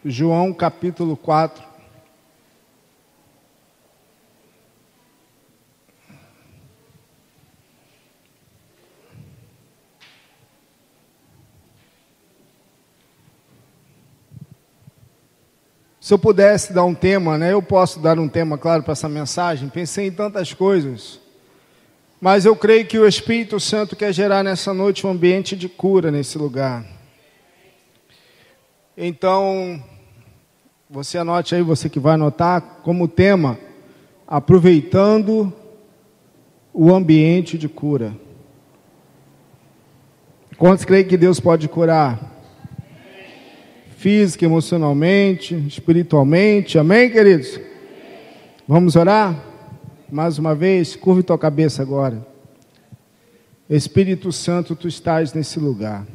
João capítulo 4. Se eu pudesse dar um tema, eu posso dar um tema, claro, para essa mensagem. Pensei em tantas coisas, mas eu creio que o Espírito Santo quer gerar nessa noite um ambiente de cura nesse lugar. Então, você anote aí, você que vai anotar, como tema, aproveitando o ambiente de cura. Quantos creem que Deus pode curar? Física, emocionalmente, espiritualmente, amém, queridos? Vamos orar? Mais uma vez, curve tua cabeça agora. Espírito Santo, tu estás nesse lugar.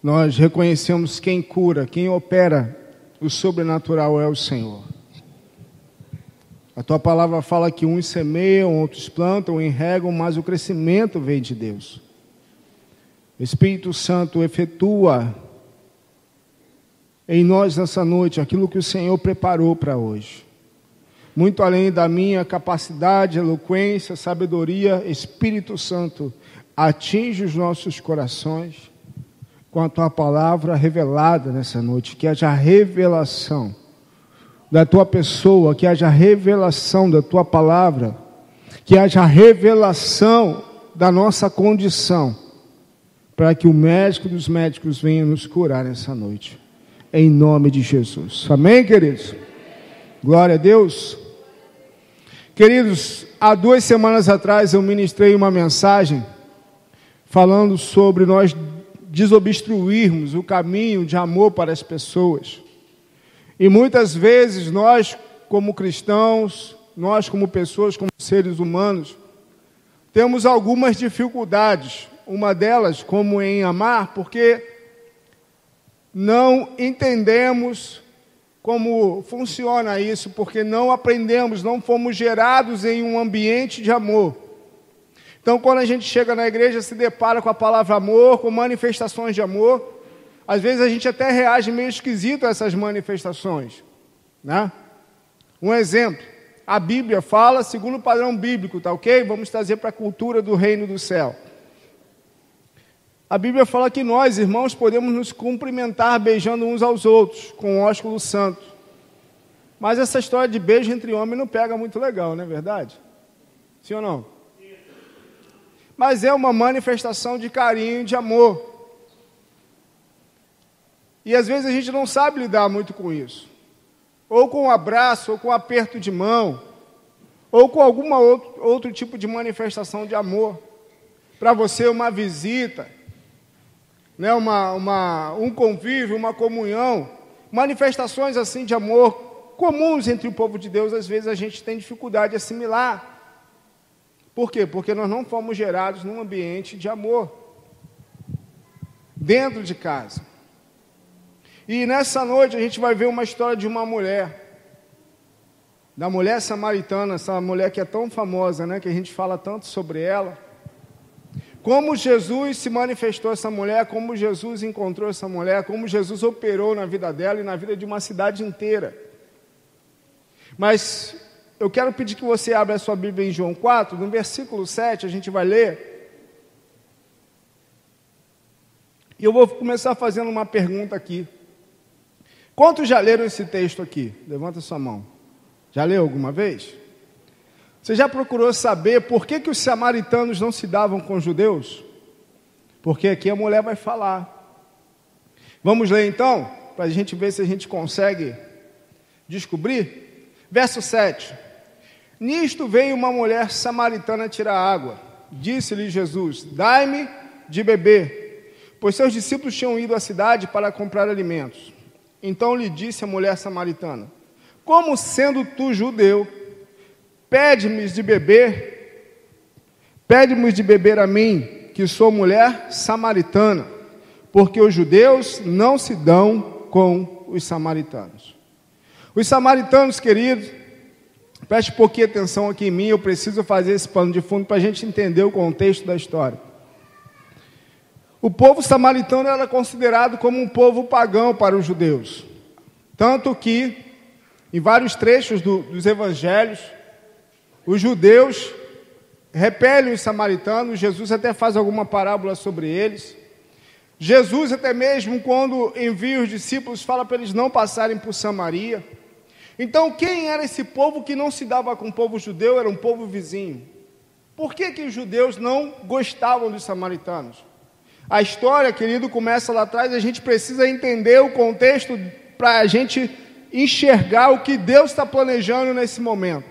Nós reconhecemos quem cura, quem opera o sobrenatural é o Senhor. A tua palavra fala que uns semeiam, outros plantam e regam, mas o crescimento vem de Deus. Espírito Santo, efetua em nós nessa noite aquilo que o Senhor preparou para hoje. Muito além da minha capacidade, eloquência, sabedoria, Espírito Santo, atinge os nossos corações com a tua palavra revelada nessa noite. Que haja revelação da tua pessoa, que haja revelação da tua palavra, que haja revelação da nossa condição, para que o médico dos médicos venha nos curar nessa noite. Em nome de Jesus. Amém, queridos? Glória a Deus. Queridos, há 2 semanas atrás eu ministrei uma mensagem falando sobre nós desobstruirmos o caminho de amor para as pessoas. E muitas vezes nós, como cristãos, nós como pessoas, como seres humanos, temos algumas dificuldades. Uma delas, como em amar, porque não entendemos como funciona isso, porque não aprendemos, não fomos gerados em um ambiente de amor. Então, quando a gente chega na igreja, se depara com a palavra amor, com manifestações de amor, às vezes a gente até reage meio esquisito a essas manifestações, né? Um exemplo, a Bíblia fala segundo o padrão bíblico, tá ok? Vamos trazer para a cultura do reino do céu. A Bíblia fala que nós, irmãos, podemos nos cumprimentar beijando uns aos outros, com o ósculo santo. Mas essa história de beijo entre homens não pega muito legal, não é verdade? Sim ou não? Mas é uma manifestação de carinho, de amor. E às vezes a gente não sabe lidar muito com isso. Ou com um abraço, ou com um aperto de mão, ou com algum outro tipo de manifestação de amor. Para você, uma visita, um convívio, uma comunhão, manifestações assim de amor comuns entre o povo de Deus, às vezes a gente tem dificuldade de assimilar. Por quê? Porque nós não fomos gerados num ambiente de amor, dentro de casa. E nessa noite a gente vai ver uma história de uma mulher, da mulher samaritana, essa mulher que é tão famosa, que a gente fala tanto sobre ela. Como Jesus se manifestou essa mulher, como Jesus encontrou essa mulher, como Jesus operou na vida dela e na vida de uma cidade inteira. Mas eu quero pedir que você abra a sua Bíblia em João 4, no versículo 7, a gente vai ler. E eu vou começar fazendo uma pergunta aqui. Quantos já leram esse texto aqui? Levanta sua mão. Já leu alguma vez? Você já procurou saber por que os samaritanos não se davam com os judeus? Porque aqui a mulher vai falar. Vamos ler então, para a gente ver se a gente consegue descobrir? Verso 7. Nisto veio uma mulher samaritana tirar água. Disse-lhe Jesus: dai-me de beber, pois seus discípulos tinham ido à cidade para comprar alimentos. Então lhe disse a mulher samaritana: como sendo tu judeu, pede-me de beber a mim, que sou mulher samaritana, porque os judeus não se dão com os samaritanos. Os samaritanos, queridos, preste um pouquinho de atenção aqui em mim, eu preciso fazer esse pano de fundo para a gente entender o contexto da história. O povo samaritano era considerado como um povo pagão para os judeus. Tanto que, em vários trechos dos evangelhos, os judeus repelem os samaritanos. Jesus até faz alguma parábola sobre eles. Jesus, até mesmo quando envia os discípulos, fala para eles não passarem por Samaria. Então, quem era esse povo que não se dava com o povo judeu? Era um povo vizinho. Por que os judeus não gostavam dos samaritanos? A história, querido, começa lá atrás. A gente precisa entender o contexto para a gente enxergar o que Deus está planejando nesse momento.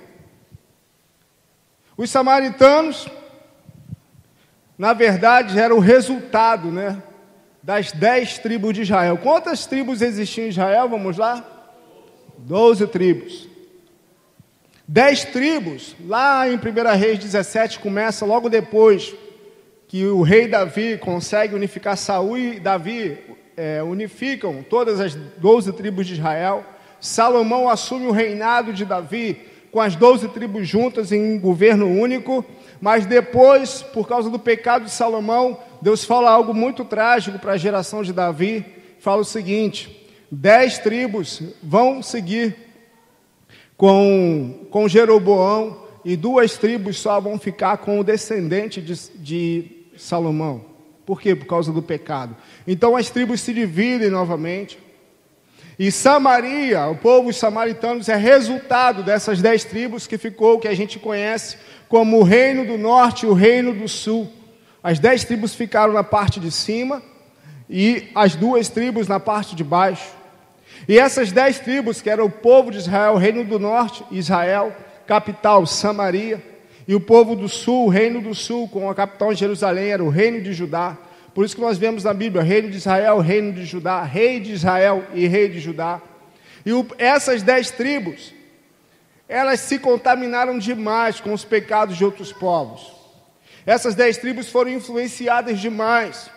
Os samaritanos, na verdade, eram o resultado, das 10 tribos de Israel. Quantas tribos existiam em Israel? Vamos lá? 12 tribos. 10 tribos, lá em 1 Reis 17, começa logo depois que o rei Davi consegue unificar Saul e Davi unificam todas as 12 tribos de Israel. Salomão assume o reinado de Davi com as 12 tribos juntas em um governo único, mas depois, por causa do pecado de Salomão, Deus fala algo muito trágico para a geração de Davi. Fala o seguinte: 10 tribos vão seguir com Jeroboão e 2 tribos só vão ficar com o descendente de Salomão. Por quê? Por causa do pecado. Então as tribos se dividem novamente. E Samaria, o povo samaritanos, é resultado dessas 10 tribos que ficou, que a gente conhece como o reino do norte e o reino do sul. As 10 tribos ficaram na parte de cima e as 2 tribos na parte de baixo. E essas 10 tribos, que eram o povo de Israel, o reino do norte, Israel, capital Samaria, e o povo do sul, o reino do sul, com a capital em Jerusalém, era o reino de Judá. Por isso que nós vemos na Bíblia, reino de Israel, reino de Judá, rei de Israel e rei de Judá. E essas 10 tribos, elas se contaminaram demais com os pecados de outros povos. Essas 10 tribos foram influenciadas demais,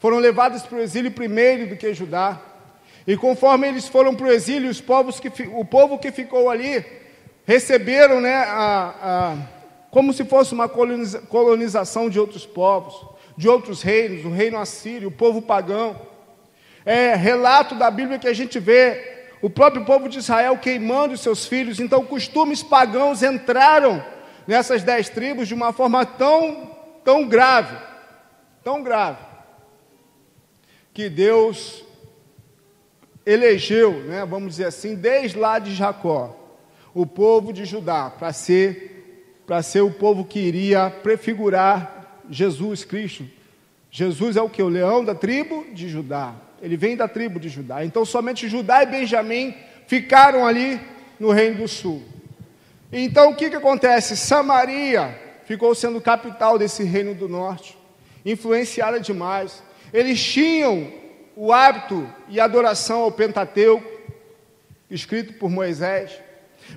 foram levadas para o exílio primeiro do que Judá. E conforme eles foram para o exílio, o povo que ficou ali, receberam como se fosse uma colonização de outros povos, de outros reinos, o reino assírio, o povo pagão. É relato da Bíblia que a gente vê o próprio povo de Israel queimando os seus filhos. Então, costumes pagãos entraram nessas 10 tribos de uma forma tão grave, que Deus elegeu, vamos dizer assim, desde lá de Jacó, o povo de Judá, para ser o povo que iria prefigurar Jesus Cristo. Jesus é o que? O leão da tribo de Judá. Ele vem da tribo de Judá. Então somente Judá e Benjamim ficaram ali no reino do sul. Então o que acontece? Samaria ficou sendo capital desse reino do norte, influenciada demais. Eles tinham o hábito e adoração ao Pentateuco, escrito por Moisés.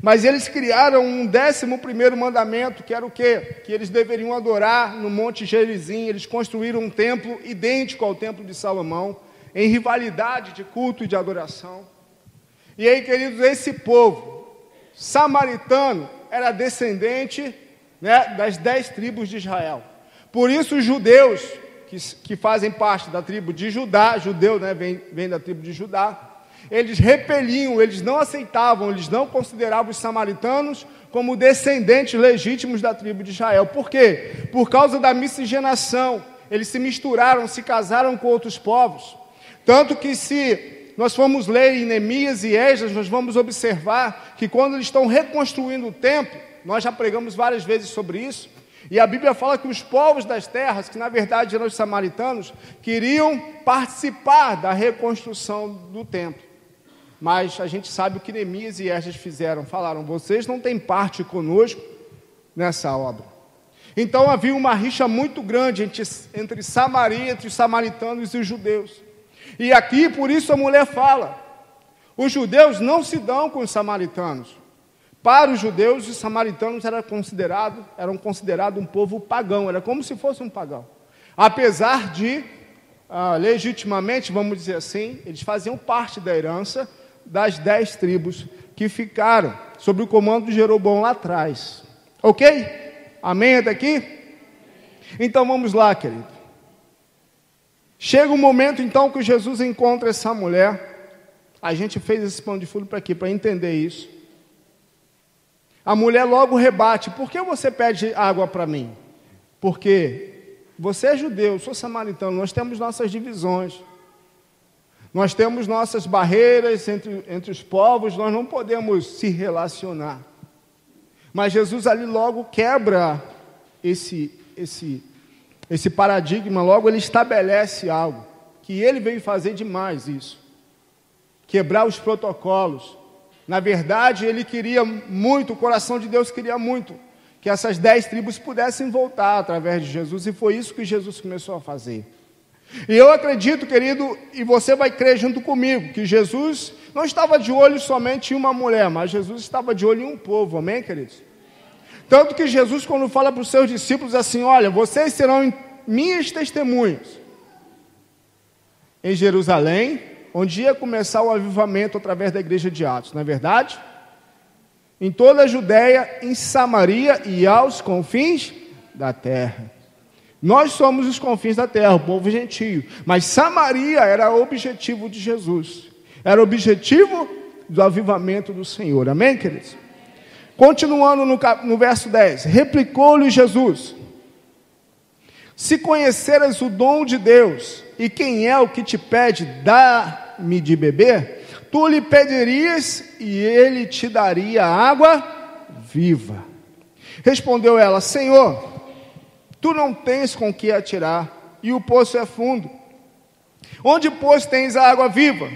Mas eles criaram um 11º mandamento, que era o quê? Que eles deveriam adorar no Monte Gerizim. Eles construíram um templo idêntico ao templo de Salomão, em rivalidade de culto e de adoração. E aí, queridos, esse povo samaritano era descendente das 10 tribos de Israel. Por isso os judeus que fazem parte da tribo de Judá, judeu vem da tribo de Judá, eles repeliam, eles não aceitavam, eles não consideravam os samaritanos como descendentes legítimos da tribo de Israel. Por quê? Por causa da miscigenação. Eles se misturaram, se casaram com outros povos. Tanto que se nós formos ler em Neemias e Esdras, nós vamos observar que quando eles estão reconstruindo o templo, nós já pregamos várias vezes sobre isso, e a Bíblia fala que os povos das terras, que na verdade eram os samaritanos, queriam participar da reconstrução do templo. Mas a gente sabe o que Neemias e Esdras fizeram. Falaram: vocês não têm parte conosco nessa obra. Então havia uma rixa muito grande entre Samaria, entre os samaritanos e os judeus. E aqui, por isso a mulher fala, os judeus não se dão com os samaritanos. Para os judeus, os samaritanos eram considerados um povo pagão, era como se fosse um pagão. Apesar de, legitimamente, vamos dizer assim, eles faziam parte da herança das 10 tribos que ficaram sob o comando de Jeroboão lá atrás. Ok? Amém até aqui? Então vamos lá, querido. Chega um momento, então, que Jesus encontra essa mulher. A gente fez esse pano de fundo para quê? Para entender isso. A mulher logo rebate: por que você pede água para mim? Porque você é judeu, eu sou samaritano, nós temos nossas divisões. Nós temos nossas barreiras entre os povos, nós não podemos se relacionar. Mas Jesus ali logo quebra esse paradigma, logo ele estabelece algo, que ele veio fazer demais isso. Quebrar os protocolos. Na verdade, ele queria muito, o coração de Deus queria muito, que essas 10 tribos pudessem voltar através de Jesus, e foi isso que Jesus começou a fazer. E eu acredito, querido, e você vai crer junto comigo, que Jesus não estava de olho somente em uma mulher, mas Jesus estava de olho em um povo, amém, queridos? Tanto que Jesus, quando fala para os seus discípulos assim: olha, vocês serão minhas testemunhas em Jerusalém, onde ia começar o avivamento através da igreja de Atos, não é verdade? Em toda a Judéia, em Samaria e aos confins da terra. Nós somos os confins da terra, o povo gentio, mas Samaria era o objetivo de Jesus, era o objetivo do avivamento do Senhor, amém, queridos? Continuando no verso 10, replicou-lhe Jesus: se conheceras o dom de Deus, e quem é o que te pede, dá-me de beber, tu lhe pedirias, e ele te daria água viva. Respondeu ela: Senhor, tu não tens com que atirar, e o poço é fundo. Onde, pois, tens a água viva?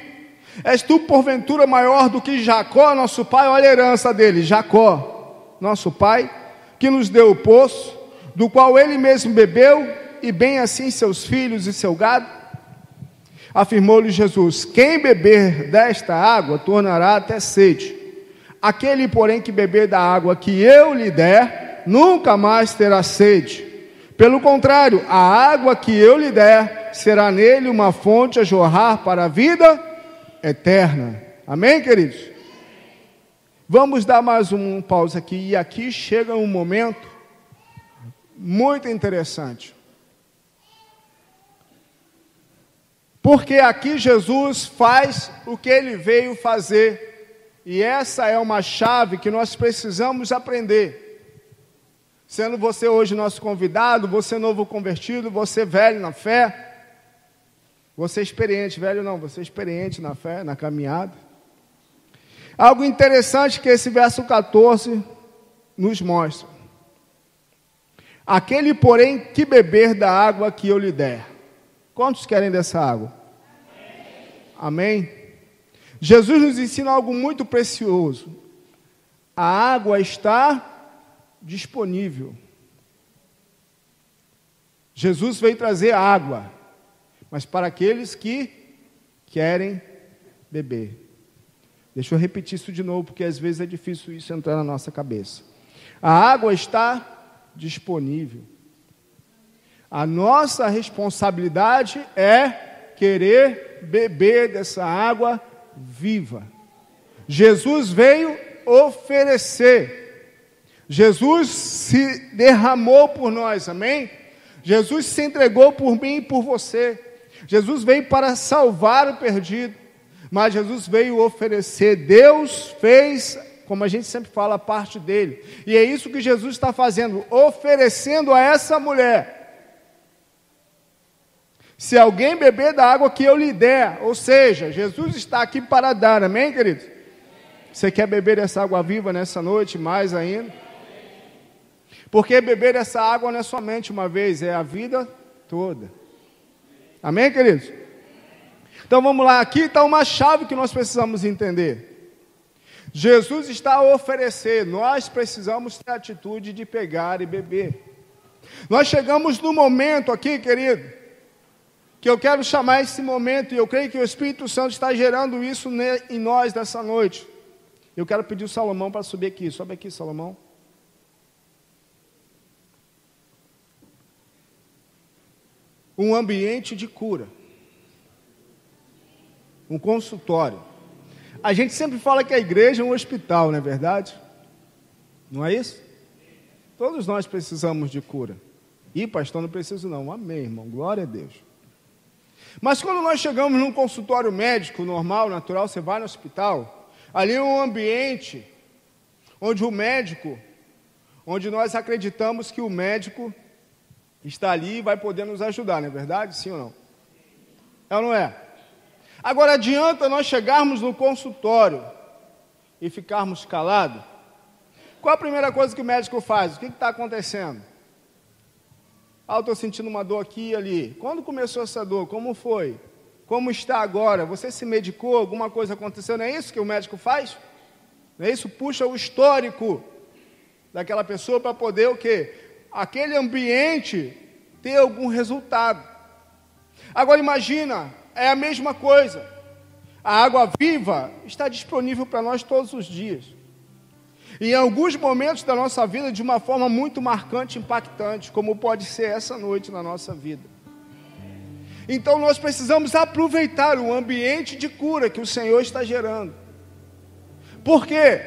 És tu, porventura, maior do que Jacó, nosso pai? Olha a herança dele, Jacó, nosso pai, que nos deu o poço, do qual ele mesmo bebeu, e bem assim seus filhos e seu gado? Afirmou-lhe Jesus: quem beber desta água, tornará até sede. Aquele, porém, que beber da água que eu lhe der, nunca mais terá sede. Pelo contrário, a água que eu lhe der, será nele uma fonte a jorrar para a vida eterna. Amém, queridos? Vamos dar mais um pausa aqui. E aqui chega um momento muito interessante. Porque aqui Jesus faz o que ele veio fazer. E essa é uma chave que nós precisamos aprender. Sendo você hoje nosso convidado, você novo convertido, você velho na fé, você experiente, velho não, você experiente na fé, na caminhada. Algo interessante que esse verso 14 nos mostra. Aquele, porém, que beber da água que eu lhe der. Quantos querem dessa água? Amém? Jesus nos ensina algo muito precioso. A água está disponível. Jesus veio trazer água, mas para aqueles que querem beber. Deixa eu repetir isso de novo, porque às vezes é difícil isso entrar na nossa cabeça. A água está disponível. A nossa responsabilidade é querer beber dessa água viva. Jesus veio oferecer. Jesus se derramou por nós, amém? Jesus se entregou por mim e por você. Jesus veio para salvar o perdido, mas Jesus veio oferecer. Deus fez, como a gente sempre fala, a parte dele. E é isso que Jesus está fazendo, oferecendo a essa mulher. Se alguém beber da água que eu lhe der, ou seja, Jesus está aqui para dar, amém, queridos? Você quer beber essa água viva nessa noite, mais ainda? Porque beber essa água não é somente uma vez, é a vida toda. Amém, queridos? Então vamos lá, aqui está uma chave que nós precisamos entender. Jesus está a oferecer, nós precisamos ter a atitude de pegar e beber. Nós chegamos no momento aqui, querido, que eu quero chamar esse momento, e eu creio que o Espírito Santo está gerando isso em nós nessa noite. Eu quero pedir o Salomão para subir aqui. Sobe aqui, Salomão. Um ambiente de cura. Um consultório. A gente sempre fala que a igreja é um hospital, não é verdade? Não é isso? Todos nós precisamos de cura. Ih, pastor, não preciso não. Amém, irmão. Glória a Deus. Mas quando nós chegamos num consultório médico normal, natural, você vai no hospital, ali é um ambiente onde onde nós acreditamos que o médico está ali e vai poder nos ajudar, não é verdade? Sim ou não? É ou não é? Agora, adianta nós chegarmos no consultório e ficarmos calados? Qual a primeira coisa que o médico faz? O que está acontecendo? Eu estou sentindo uma dor aqui e ali. Quando começou essa dor? Como foi? Como está agora? Você se medicou? Alguma coisa aconteceu? Não é isso que o médico faz? Não é isso? Puxa o histórico daquela pessoa para poder o quê? Aquele ambiente ter algum resultado. Agora imagina, é a mesma coisa. A água viva está disponível para nós todos os dias. E em alguns momentos da nossa vida, de uma forma muito marcante, impactante, como pode ser essa noite na nossa vida. Então nós precisamos aproveitar o ambiente de cura que o Senhor está gerando. Por quê?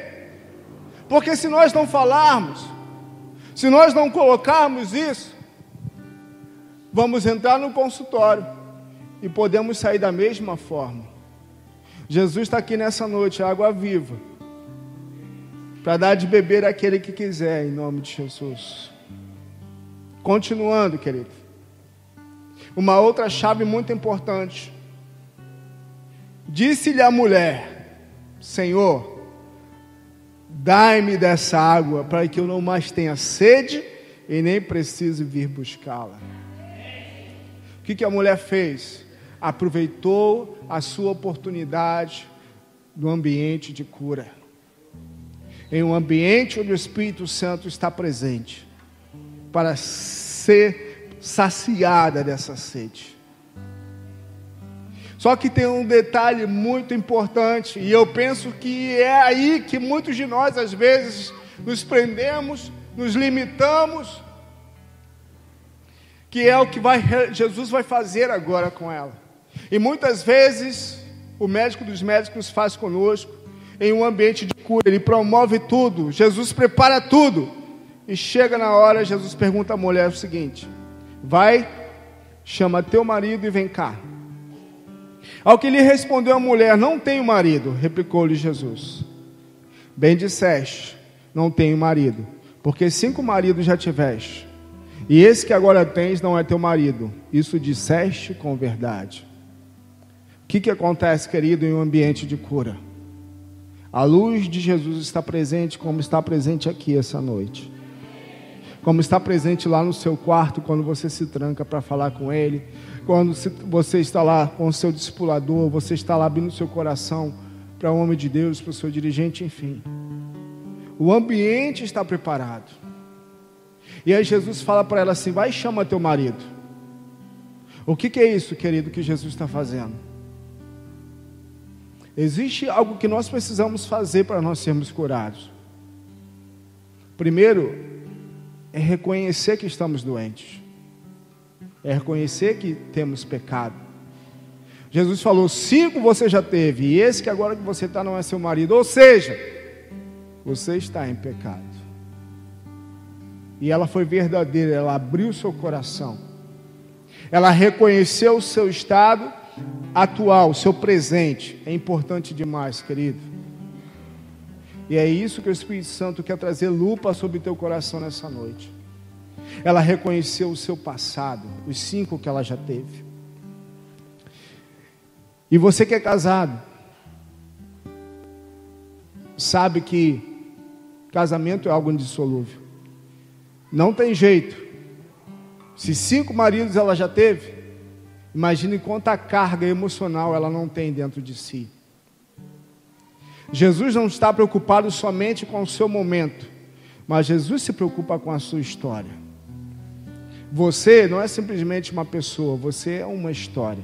Porque se nós não falarmos, se nós não colocarmos isso, vamos entrar no consultório e podemos sair da mesma forma. Jesus está aqui nessa noite, água viva, para dar de beber àquele que quiser, em nome de Jesus. Continuando, querido. Uma outra chave muito importante. Disse-lhe a mulher: Senhor, dai-me dessa água, para que eu não mais tenha sede e nem precise vir buscá-la. O que a mulher fez? Aproveitou a sua oportunidade no ambiente de cura. Em um ambiente onde o Espírito Santo está presente, para ser saciada dessa sede. Só que tem um detalhe muito importante, e eu penso que é aí que muitos de nós, às vezes, nos prendemos, nos limitamos, que é o que Jesus vai fazer agora com ela. E muitas vezes, o médico dos médicos faz conosco, em um ambiente de cura, ele promove tudo, Jesus prepara tudo, e chega na hora, Jesus pergunta à mulher o seguinte: vai, chama teu marido e vem cá. Ao que lhe respondeu a mulher: não tenho marido, replicou-lhe Jesus. Bem disseste, não tenho marido, porque 5 maridos já tiveste, e esse que agora tens não é teu marido, isso disseste com verdade. O que acontece, querido, em um ambiente de cura? A luz de Jesus está presente, como está presente aqui essa noite. Como está presente lá no seu quarto, quando você se tranca para falar com Ele. Quando você está lá com o seu discipulador, você está lá abrindo o seu coração para o homem de Deus, para o seu dirigente, enfim. O ambiente está preparado. E aí Jesus fala para ela assim: vai e chama teu marido. O que é isso, querido, que Jesus está fazendo? Existe algo que nós precisamos fazer para nós sermos curados. Primeiro, é reconhecer que estamos doentes. É reconhecer que temos pecado. Jesus falou: 5 você já teve, e esse que agora que você está não é seu marido. Ou seja, você está em pecado. E ela foi verdadeira, ela abriu o seu coração. Ela reconheceu o seu estado atual, o seu presente. É importante demais, querido. E é isso que o Espírito Santo quer trazer lupa sobre o teu coração nessa noite. Ela reconheceu o seu passado, os 5 que ela já teve. E você que é casado, sabe que casamento é algo indissolúvel. Não tem jeito. Se 5 maridos ela já teve, imagine quanta carga emocional ela não tem dentro de si. Jesus não está preocupado somente com o seu momento, mas Jesus se preocupa com a sua história. Você não é simplesmente uma pessoa, você é uma história.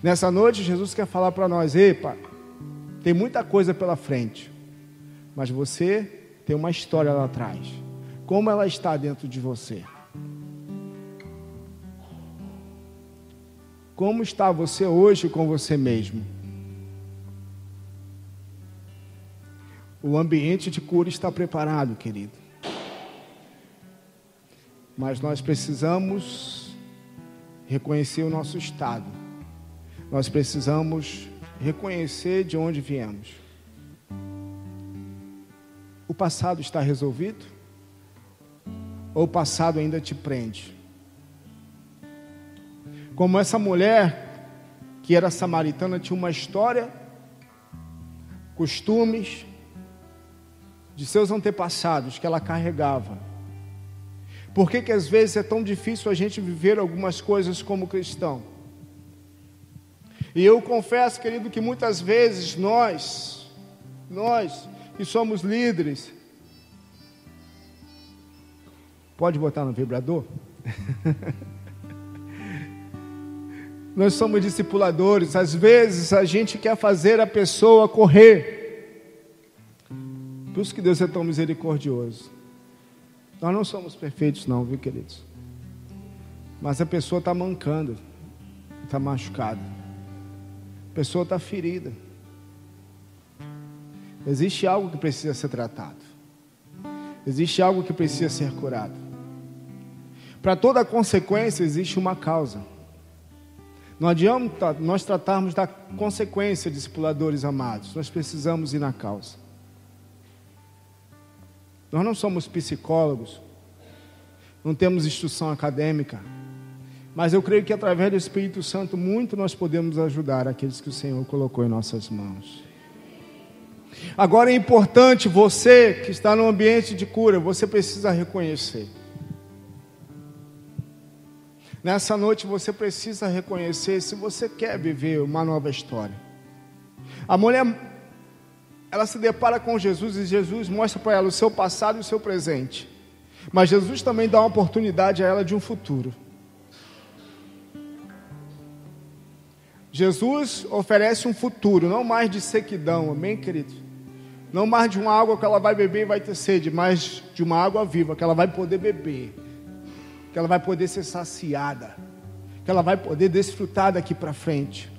Nessa noite Jesus quer falar para nós: epa, tem muita coisa pela frente, mas você tem uma história lá atrás. Como ela está dentro de você? Como está você hoje com você mesmo? O ambiente de cura está preparado, querido. Mas nós precisamos reconhecer o nosso estado. Nós precisamos reconhecer de onde viemos. O passado está resolvido? Ou o passado ainda te prende? Como essa mulher, que era samaritana, tinha uma história, costumes de seus antepassados que ela carregava. Por que às vezes é tão difícil a gente viver algumas coisas como cristão? E eu confesso, querido, que muitas vezes nós que somos líderes, pode botar no vibrador? Nós somos discipuladores, às vezes a gente quer fazer a pessoa correr. Por isso que Deus é tão misericordioso. Nós não somos perfeitos não, viu, queridos? Mas a pessoa está mancando, está machucada, a pessoa está ferida. Existe algo que precisa ser tratado, existe algo que precisa ser curado. Para toda consequência existe uma causa. Não adianta nós tratarmos da consequência, discipuladores amados, nós precisamos ir na causa. Nós não somos psicólogos, não temos instrução acadêmica, mas eu creio que através do Espírito Santo muito nós podemos ajudar aqueles que o Senhor colocou em nossas mãos. Agora é importante, você que está no ambiente de cura, você precisa reconhecer. Nessa noite você precisa reconhecer se você quer viver uma nova história. A mulher, ela se depara com Jesus e Jesus mostra para ela o seu passado e o seu presente. Mas Jesus também dá uma oportunidade a ela de um futuro. Jesus oferece um futuro, não mais de sequidão, amém, querido? Não mais de uma água que ela vai beber e vai ter sede, mas de uma água viva que ela vai poder beber, que ela vai poder ser saciada, que ela vai poder desfrutar daqui para frente.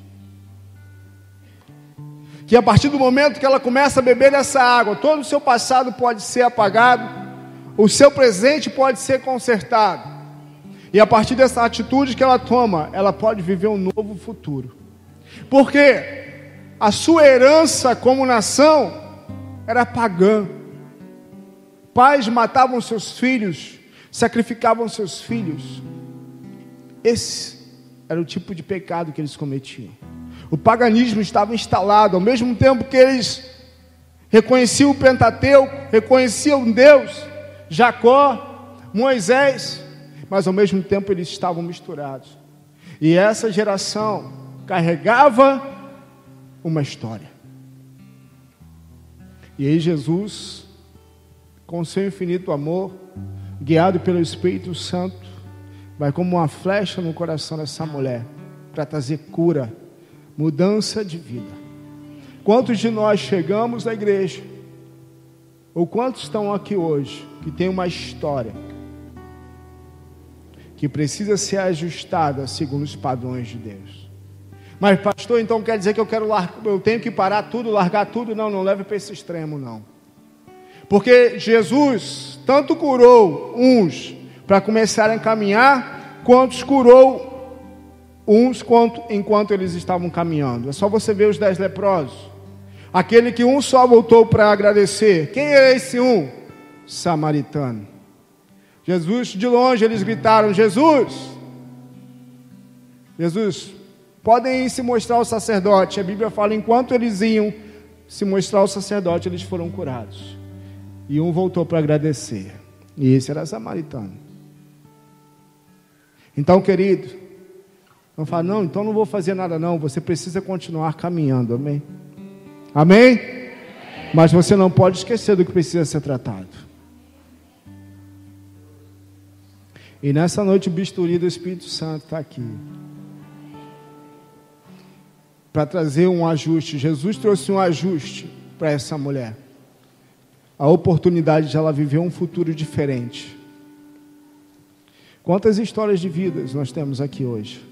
Que a partir do momento que ela começa a beber dessa água, todo o seu passado pode ser apagado, o seu presente pode ser consertado, e a partir dessa atitude que ela toma, ela pode viver um novo futuro. Porque a sua herança como nação era pagã. Pais matavam seus filhos, sacrificavam seus filhos. Esse era o tipo de pecado que eles cometiam. O paganismo estava instalado, ao mesmo tempo que eles reconheciam o Pentateuco, reconheciam Deus, Jacó, Moisés, mas ao mesmo tempo eles estavam misturados. E essa geração carregava uma história. E aí Jesus, com seu infinito amor, guiado pelo Espírito Santo, vai como uma flecha no coração dessa mulher, para trazer cura, mudança de vida. Quantos de nós chegamos na igreja, ou quantos estão aqui hoje, que tem uma história, que precisa ser ajustada segundo os padrões de Deus? Mas pastor, então quer dizer que eu tenho que parar tudo, largar tudo? Não, não leve para esse extremo não. Porque Jesus tanto curou uns para começarem a caminhar, quantos curou uns enquanto eles estavam caminhando. É só você ver os 10 leprosos. Aquele que um só voltou para agradecer. Quem é esse um? Samaritano. Jesus, de longe eles gritaram: Jesus, podem ir se mostrar ao sacerdote. A Bíblia fala, enquanto eles iam se mostrar ao sacerdote, eles foram curados. E um voltou para agradecer. E esse era samaritano. Então, querido, não fala, não, então não vou fazer nada não. Você precisa continuar caminhando, amém? Amém? Mas você não pode esquecer do que precisa ser tratado. E nessa noite o bisturi do Espírito Santo está aqui para trazer um ajuste. Jesus trouxe um ajuste para essa mulher. A oportunidade de ela viver um futuro diferente. Quantas histórias de vidas nós temos aqui hoje?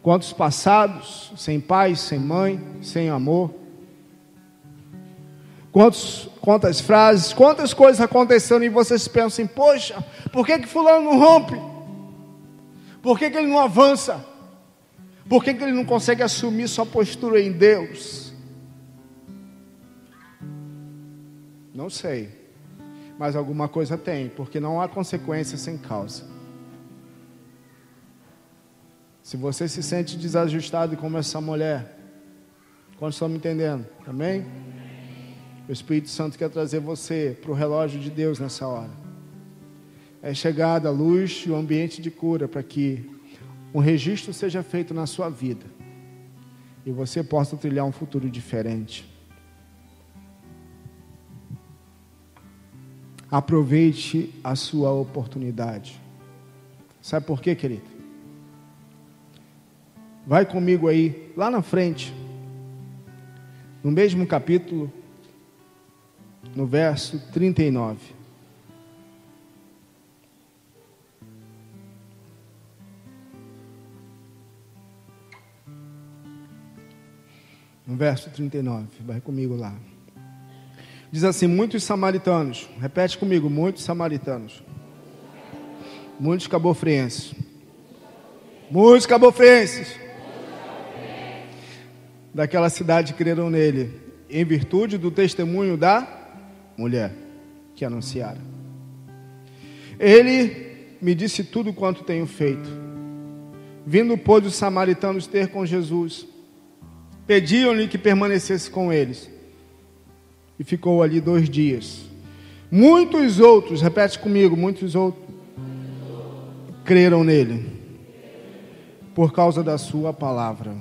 Quantos passados, sem pai, sem mãe, sem amor? Quantas frases, quantas coisas acontecendo e vocês pensam assim, poxa, por que fulano não rompe? Por que ele não avança? Por que ele não consegue assumir sua postura em Deus? Não sei, mas alguma coisa tem, porque não há consequência sem causa. Se você se sente desajustado como essa mulher, quantos estão me entendendo? Amém? O Espírito Santo quer trazer você para o relógio de Deus nessa hora. É chegada a luz e o ambiente de cura para que um registro seja feito na sua vida e você possa trilhar um futuro diferente. Aproveite a sua oportunidade. Sabe por quê, querido? Vai comigo aí, lá na frente, no mesmo capítulo, no verso 39. No verso 39, vai comigo lá. Diz assim: muitos samaritanos, repete comigo, muitos samaritanos, muitos cabofrienses, daquela cidade creram nele, em virtude do testemunho da mulher que anunciara. Ele me disse tudo quanto tenho feito. Vindo, pois, os samaritanos ter com Jesus, pediam-lhe que permanecesse com eles. E ficou ali 2 dias. Muitos outros, repete comigo, muitos outros, creram nele, por causa da sua palavra.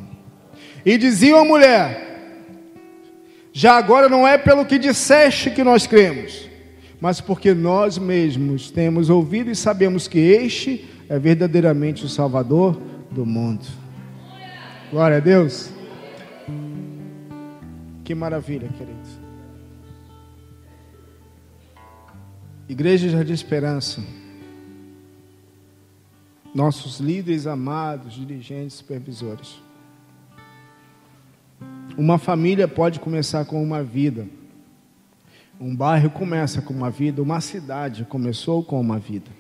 E diziam à mulher: já agora não é pelo que disseste que nós cremos, mas porque nós mesmos temos ouvido e sabemos que este é verdadeiramente o Salvador do mundo. Glória a Deus. Que maravilha, queridos. Igreja Jardim Esperança, nossos líderes amados, dirigentes, supervisores. Uma família pode começar com uma vida. Um bairro começa com uma vida, uma cidade começou com uma vida.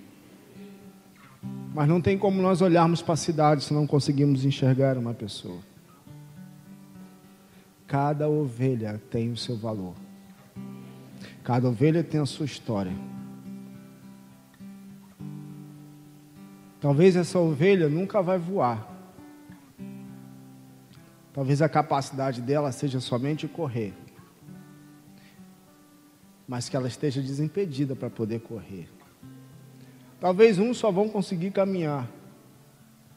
Mas não tem como nós olharmos para a cidade se não conseguimos enxergar uma pessoa. Cada ovelha tem o seu valor. Cada ovelha tem a sua história. Talvez essa ovelha nunca vai voar. Talvez a capacidade dela seja somente correr. Mas que ela esteja desimpedida para poder correr. Talvez uns só vão conseguir caminhar.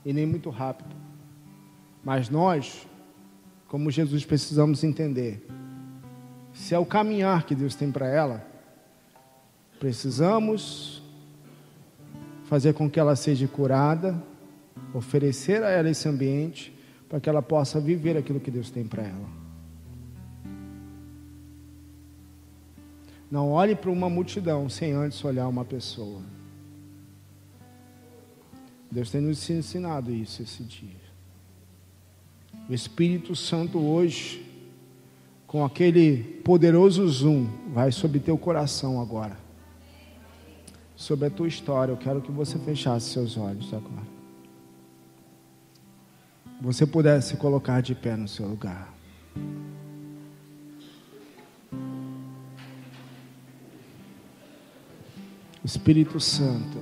E nem muito rápido. Mas nós, como Jesus, precisamos entender. Se é o caminhar que Deus tem para ela, precisamos fazer com que ela seja curada, oferecer a ela esse ambiente, para que ela possa viver aquilo que Deus tem para ela. Não olhe para uma multidão sem antes olhar uma pessoa. Deus tem nos ensinado isso esse dia. O Espírito Santo hoje, com aquele poderoso zoom, vai sobre teu coração agora. Sobre a tua história, eu quero que você fechasse seus olhos agora. Você pudesse se colocar de pé no seu lugar. Espírito Santo,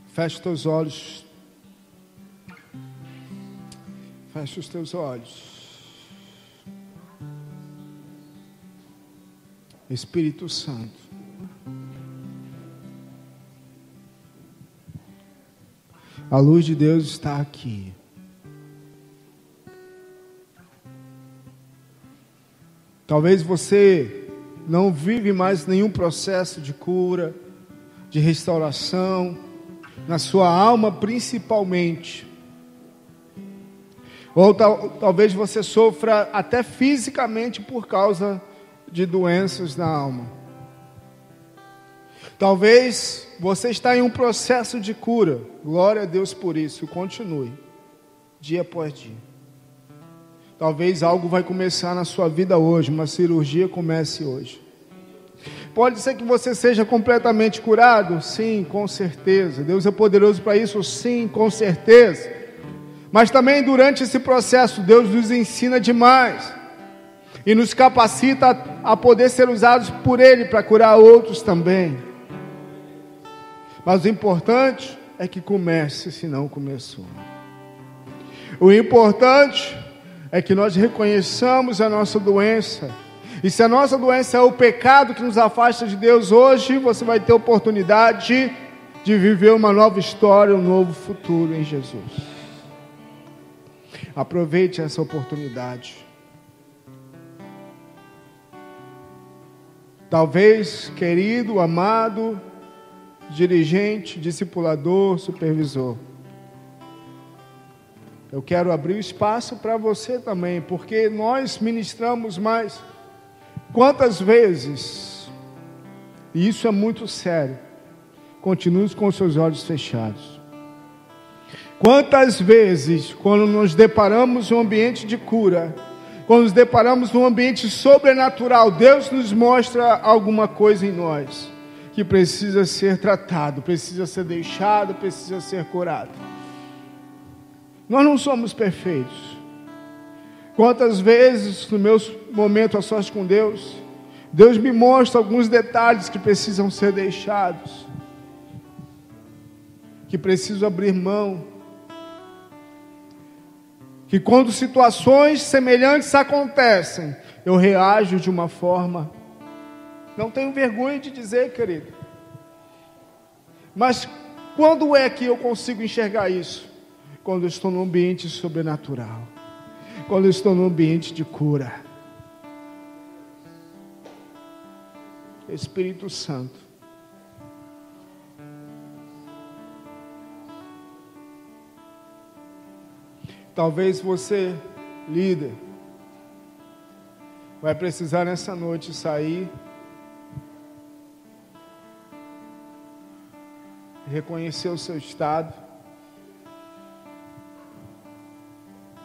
feche os teus olhos. Feche os teus olhos. Espírito Santo, a luz de Deus está aqui. Talvez você não vive mais nenhum processo de cura, de restauração, na sua alma principalmente. Ou talvez você sofra até fisicamente por causa de doenças na alma. Talvez você está em um processo de cura. Glória a Deus por isso. Continue, dia após dia. Talvez algo vai começar na sua vida hoje, uma cirurgia comece hoje. Pode ser que você seja completamente curado? Sim, com certeza. Deus é poderoso para isso? Sim, com certeza. Mas também durante esse processo, Deus nos ensina demais. E nos capacita a poder ser usados por Ele para curar outros também. Mas o importante é que comece se não começou. O importante é que nós reconheçamos a nossa doença. E se a nossa doença é o pecado que nos afasta de Deus, hoje você vai ter oportunidade de viver uma nova história, um novo futuro em Jesus. Aproveite essa oportunidade. Talvez, querido, amado, dirigente, discipulador, supervisor, eu quero abrir espaço para você também, porque nós ministramos mais. Quantas vezes, e isso é muito sério, continue com os seus olhos fechados. Quantas vezes, quando nos deparamos em um ambiente de cura, quando nos deparamos num ambiente sobrenatural, Deus nos mostra alguma coisa em nós que precisa ser tratado, precisa ser deixado, precisa ser curado. Nós não somos perfeitos. Quantas vezes, no meu momento a sós com Deus, Deus me mostra alguns detalhes que precisam ser deixados, que preciso abrir mão, que quando situações semelhantes acontecem, eu reajo de uma forma, não tenho vergonha de dizer, querido, mas quando é que eu consigo enxergar isso? Quando eu estou num ambiente sobrenatural, quando eu estou num ambiente de cura. Espírito Santo, talvez você, líder, vai precisar nessa noite sair, reconhecer o seu estado,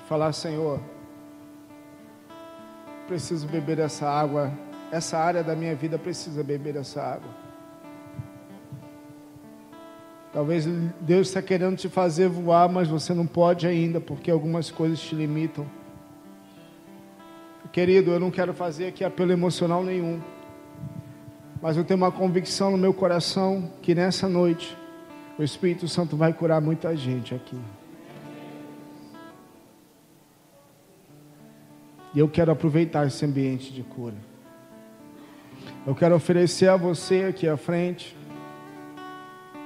falar: Senhor, preciso beber essa água, essa área da minha vida precisa beber essa água. Talvez Deus está querendo te fazer voar, mas você não pode ainda, porque algumas coisas te limitam. Querido, eu não quero fazer aqui apelo emocional nenhum, mas eu tenho uma convicção no meu coração que nessa noite o Espírito Santo vai curar muita gente aqui. E eu quero aproveitar esse ambiente de cura. Eu quero oferecer a você aqui à frente.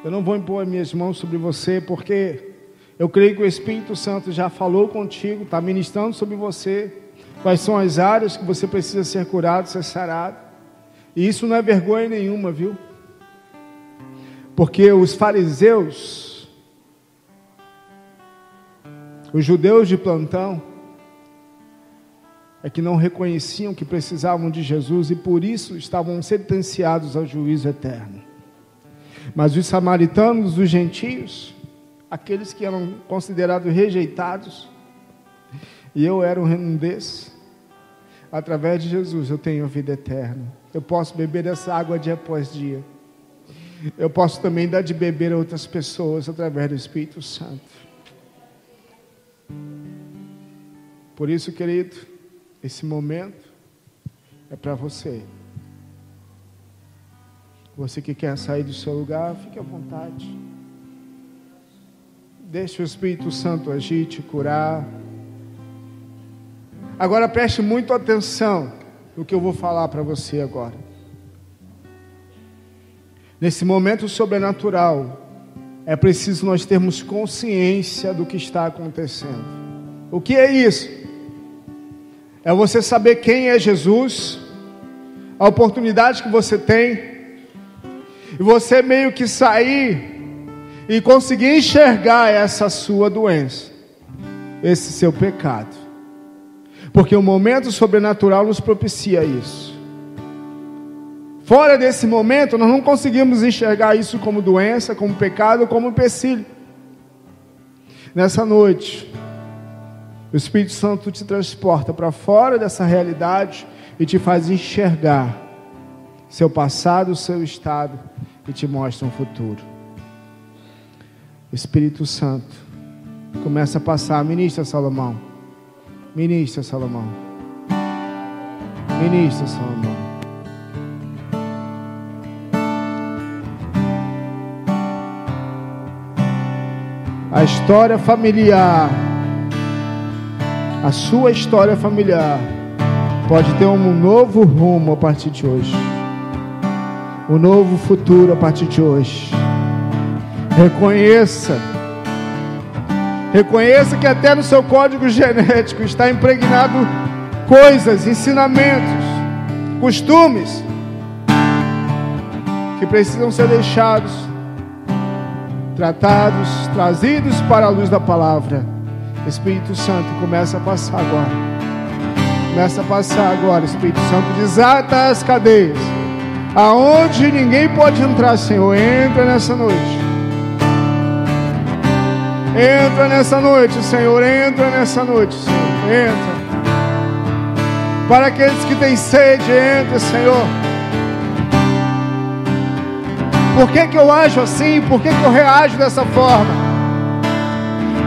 Eu não vou impor minhas mãos sobre você, porque eu creio que o Espírito Santo já falou contigo, está ministrando sobre você, quais são as áreas que você precisa ser curado, ser sarado. E isso não é vergonha nenhuma, viu? Porque os fariseus, os judeus de plantão, é que não reconheciam que precisavam de Jesus e por isso estavam sentenciados ao juízo eterno. Mas os samaritanos, os gentios, aqueles que eram considerados rejeitados, e eu era um desses, através de Jesus eu tenho vida eterna. Eu posso beber essa água dia após dia. Eu posso também dar de beber a outras pessoas através do Espírito Santo. Por isso, querido, esse momento é para você. Você que quer sair do seu lugar, fique à vontade. Deixe o Espírito Santo agir, te curar. Agora preste muito atenção no que eu vou falar para você agora. Nesse momento sobrenatural, é preciso nós termos consciência do que está acontecendo. O que é isso? É você saber quem é Jesus, a oportunidade que você tem, e você meio que sair e conseguir enxergar essa sua doença, esse seu pecado. Porque o momento sobrenatural nos propicia isso. Fora desse momento, nós não conseguimos enxergar isso como doença, como pecado, como empecilho. Nessa noite, O Espírito Santo te transporta para fora dessa realidade e te faz enxergar seu passado, seu estado e te mostra um futuro. Espírito Santo, começa a passar. Ministra Salomão. Ministra Salomão. Ministra Salomão. A história familiar, a sua história familiar, pode ter um novo rumo a partir de hoje. Um novo futuro a partir de hoje. Reconheça que até no seu código genético está impregnado coisas, ensinamentos, costumes que precisam ser deixados, tratados, trazidos para a luz da palavra. Espírito Santo, começa a passar agora. Começa a passar agora, Espírito Santo. Desata as cadeias. Aonde ninguém pode entrar, Senhor, entra nessa noite. Entra nessa noite, Senhor, entra nessa noite, Senhor, entra. Para aqueles que têm sede, entra, Senhor. Por que eu ajo assim? Por que eu reajo dessa forma?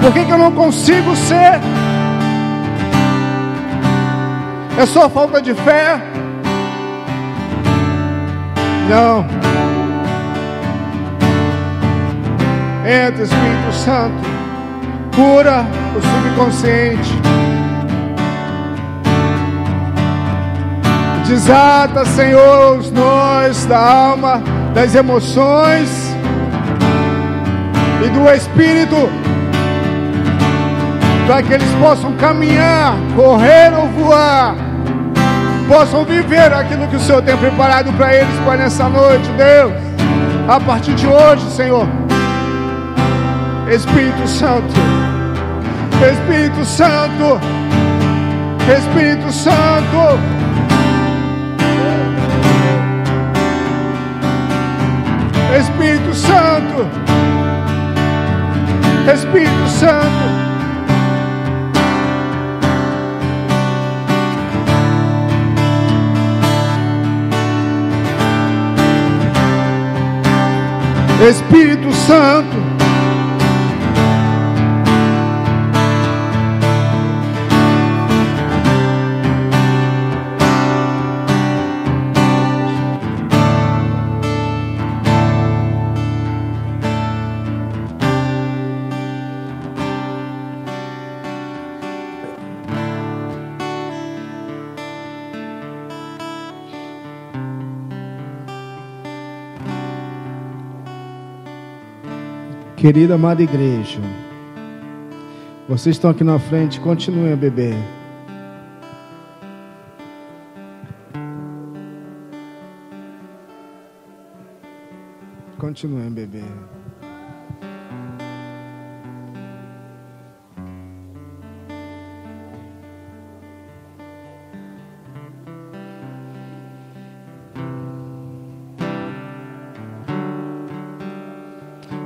Por que eu não consigo ser? É só falta de fé? Não. Entra, Espírito Santo. Cura o subconsciente. Desata, Senhor, os nós da alma, das emoções e do Espírito, para que eles possam caminhar, correr ou voar, possam viver aquilo que o Senhor tem preparado para eles para nessa noite, Deus. A partir de hoje, Senhor, Espírito Santo, Espírito Santo, Espírito Santo, Espírito Santo, Espírito Santo, Espírito Santo. Querida amada igreja, vocês estão aqui na frente, continuem a beber. Continuem a beber.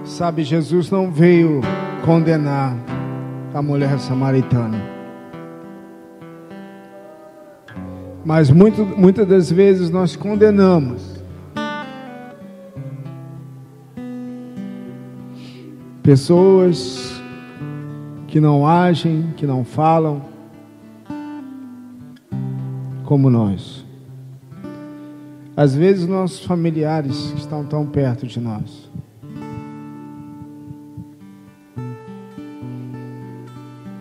Sabe, Jesus não veio condenar a mulher samaritana. Mas muitas das vezes nós condenamos pessoas que não agem, que não falam como nós. Às vezes nossos familiares estão tão perto de nós.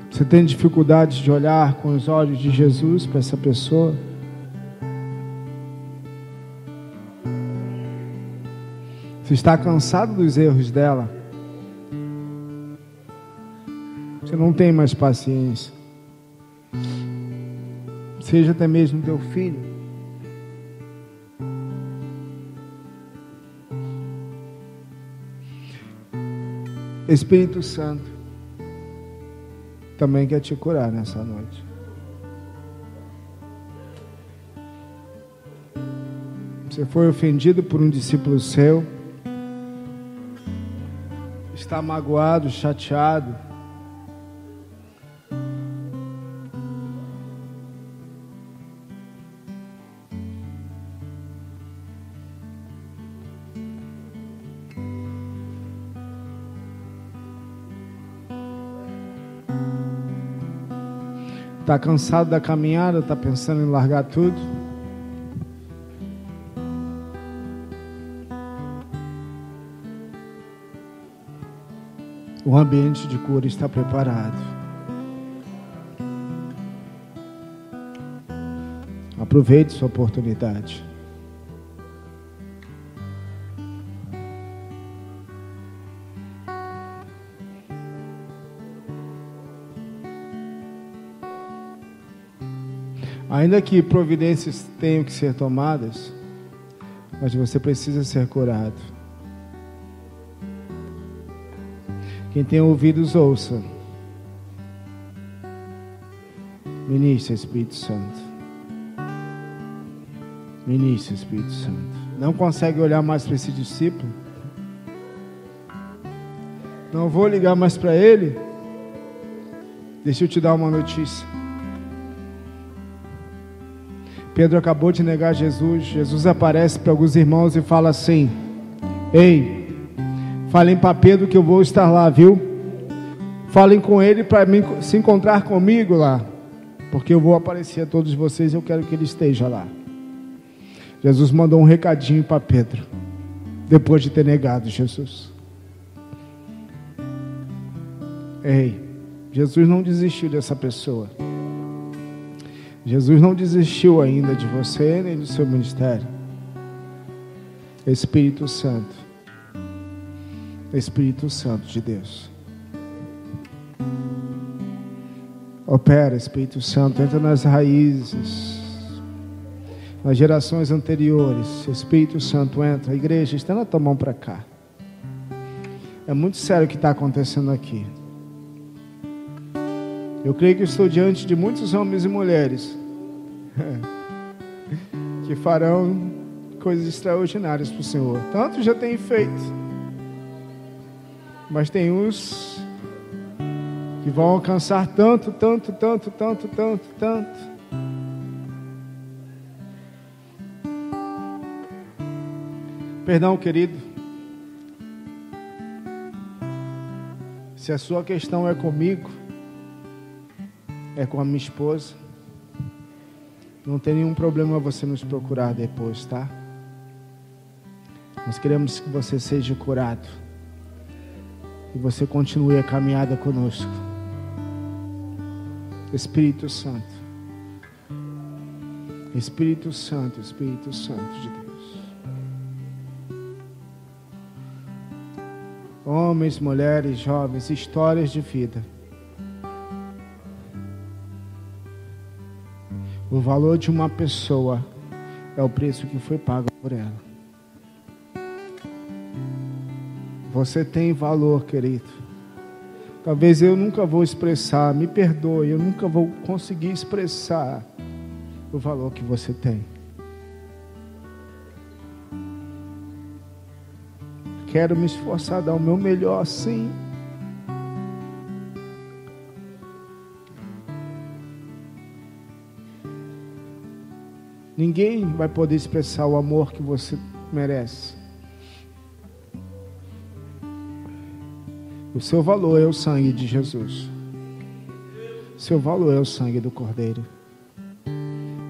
Você tem dificuldade de olhar com os olhos de Jesus para essa pessoa? Você está cansado dos erros dela? Você não tem mais paciência. Seja até mesmo teu filho. Espírito Santo também quer te curar nessa noite. Você foi ofendido por um discípulo seu, está magoado, chateado, Está cansado da caminhada? Está pensando em largar tudo? O ambiente de cura está preparado. Aproveite sua oportunidade. Ainda que providências tenham que ser tomadas, mas você precisa ser curado. Quem tem ouvidos, ouça. Ministra, Espírito Santo. Ministra, Espírito Santo. Não consegue olhar mais para esse discípulo? Não vou ligar mais para ele? Deixa eu te dar uma notícia. Pedro acabou de negar Jesus. Jesus aparece para alguns irmãos e fala assim: ei, falem para Pedro que eu vou estar lá, viu? Falem com ele para se encontrar comigo lá, porque eu vou aparecer a todos vocês e eu quero que ele esteja lá. Jesus mandou um recadinho para Pedro, depois de ter negado Jesus. Ei, Jesus não desistiu dessa pessoa. Jesus não desistiu ainda de você, nem do seu ministério. Espírito Santo. Espírito Santo de Deus. Opera, Espírito Santo, entra nas raízes, nas gerações anteriores. Espírito Santo entra. A igreja, estenda a tua mão para cá. É muito sério o que está acontecendo aqui. Eu creio que estou diante de muitos homens e mulheres que farão coisas extraordinárias para o Senhor. Tanto já tem feito, mas tem uns que vão alcançar tanto. Perdão, querido. Se a sua questão é comigo, é com a minha esposa, não tem nenhum problema você nos procurar depois, tá? Nós queremos que você seja curado e você continue a caminhada conosco. Espírito Santo, Espírito Santo, Espírito Santo de Deus. Homens, mulheres, jovens, histórias de vida. O valor de uma pessoa é o preço que foi pago por ela. Você tem valor, querido. Talvez eu nunca vou expressar, me perdoe, eu nunca vou conseguir expressar o valor que você tem. Quero me esforçar, dar o meu melhor, sim. Ninguém vai poder expressar o amor que você merece. O seu valor é o sangue de Jesus. O seu valor é o sangue do Cordeiro.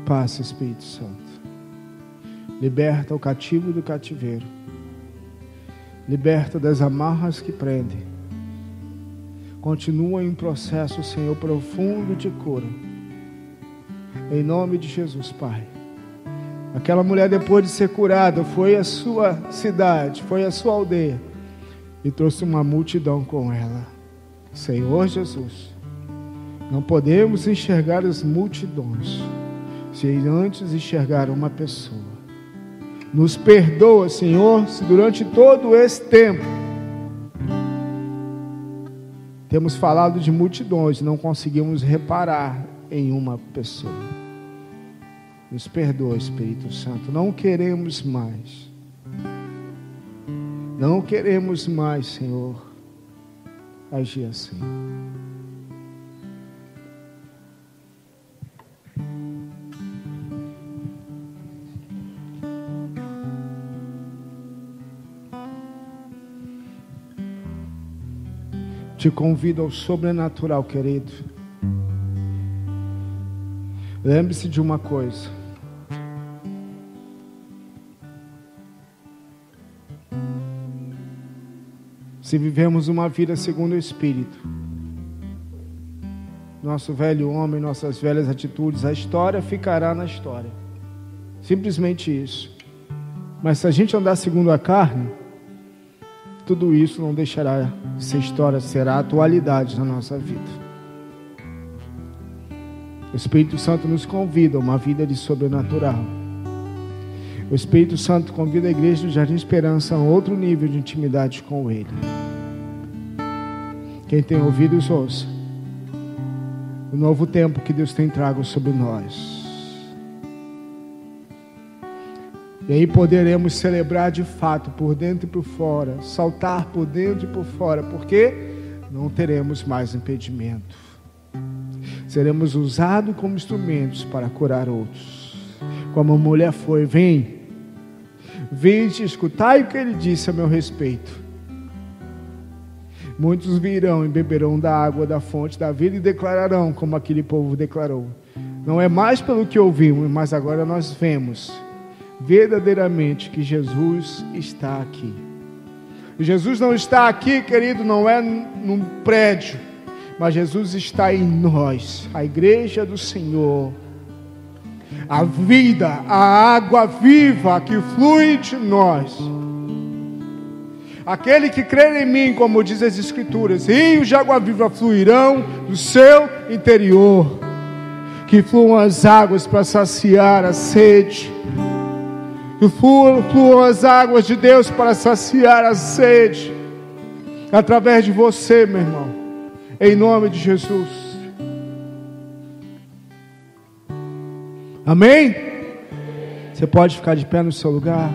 Passa, Espírito Santo. Liberta o cativo do cativeiro. Liberta das amarras que prendem. Continua em processo, Senhor, profundo de cura. Em nome de Jesus, Pai. Aquela mulher, depois de ser curada, foi à sua cidade, foi à sua aldeia e trouxe uma multidão com ela. Senhor Jesus, não podemos enxergar as multidões se antes enxergar uma pessoa. Nos perdoa, Senhor, se durante todo esse tempo temos falado de multidões e não conseguimos reparar em uma pessoa. Nos perdoa, Espírito Santo. Não queremos mais. Não queremos mais, Senhor, agir assim. Te convido ao sobrenatural, querido. Lembre-se de uma coisa. Se vivemos uma vida segundo o Espírito, nosso velho homem, nossas velhas atitudes, a história ficará na história. Simplesmente isso. Mas se a gente andar segundo a carne, tudo isso não deixará de ser história, será atualidade na nossa vida. O Espírito Santo nos convida a uma vida de sobrenatural. O Espírito Santo convida a igreja do Jardim Esperança a outro nível de intimidade com Ele. Quem tem ouvidos, ouça. O novo tempo que Deus tem trago sobre nós. E aí poderemos celebrar de fato, por dentro e por fora, saltar por dentro e por fora, porque não teremos mais impedimento. Seremos usados como instrumentos para curar outros. Como a mulher foi, vem te escutai o que ele disse a meu respeito. Muitos virão e beberão da água da fonte da vida e declararão como aquele povo declarou. Não é mais pelo que ouvimos, mas agora nós vemos verdadeiramente que Jesus está aqui. E Jesus não está aqui, querido, não é num prédio, mas Jesus está em nós, a igreja do Senhor. A vida, a água viva que flui de nós. Aquele que crer em mim, como diz as Escrituras, rios de água viva fluirão do seu interior. Que fluam as águas para saciar a sede. Que fluam as águas de Deus para saciar a sede. Através de você, meu irmão. Em nome de Jesus. Amém? Você pode ficar de pé no seu lugar.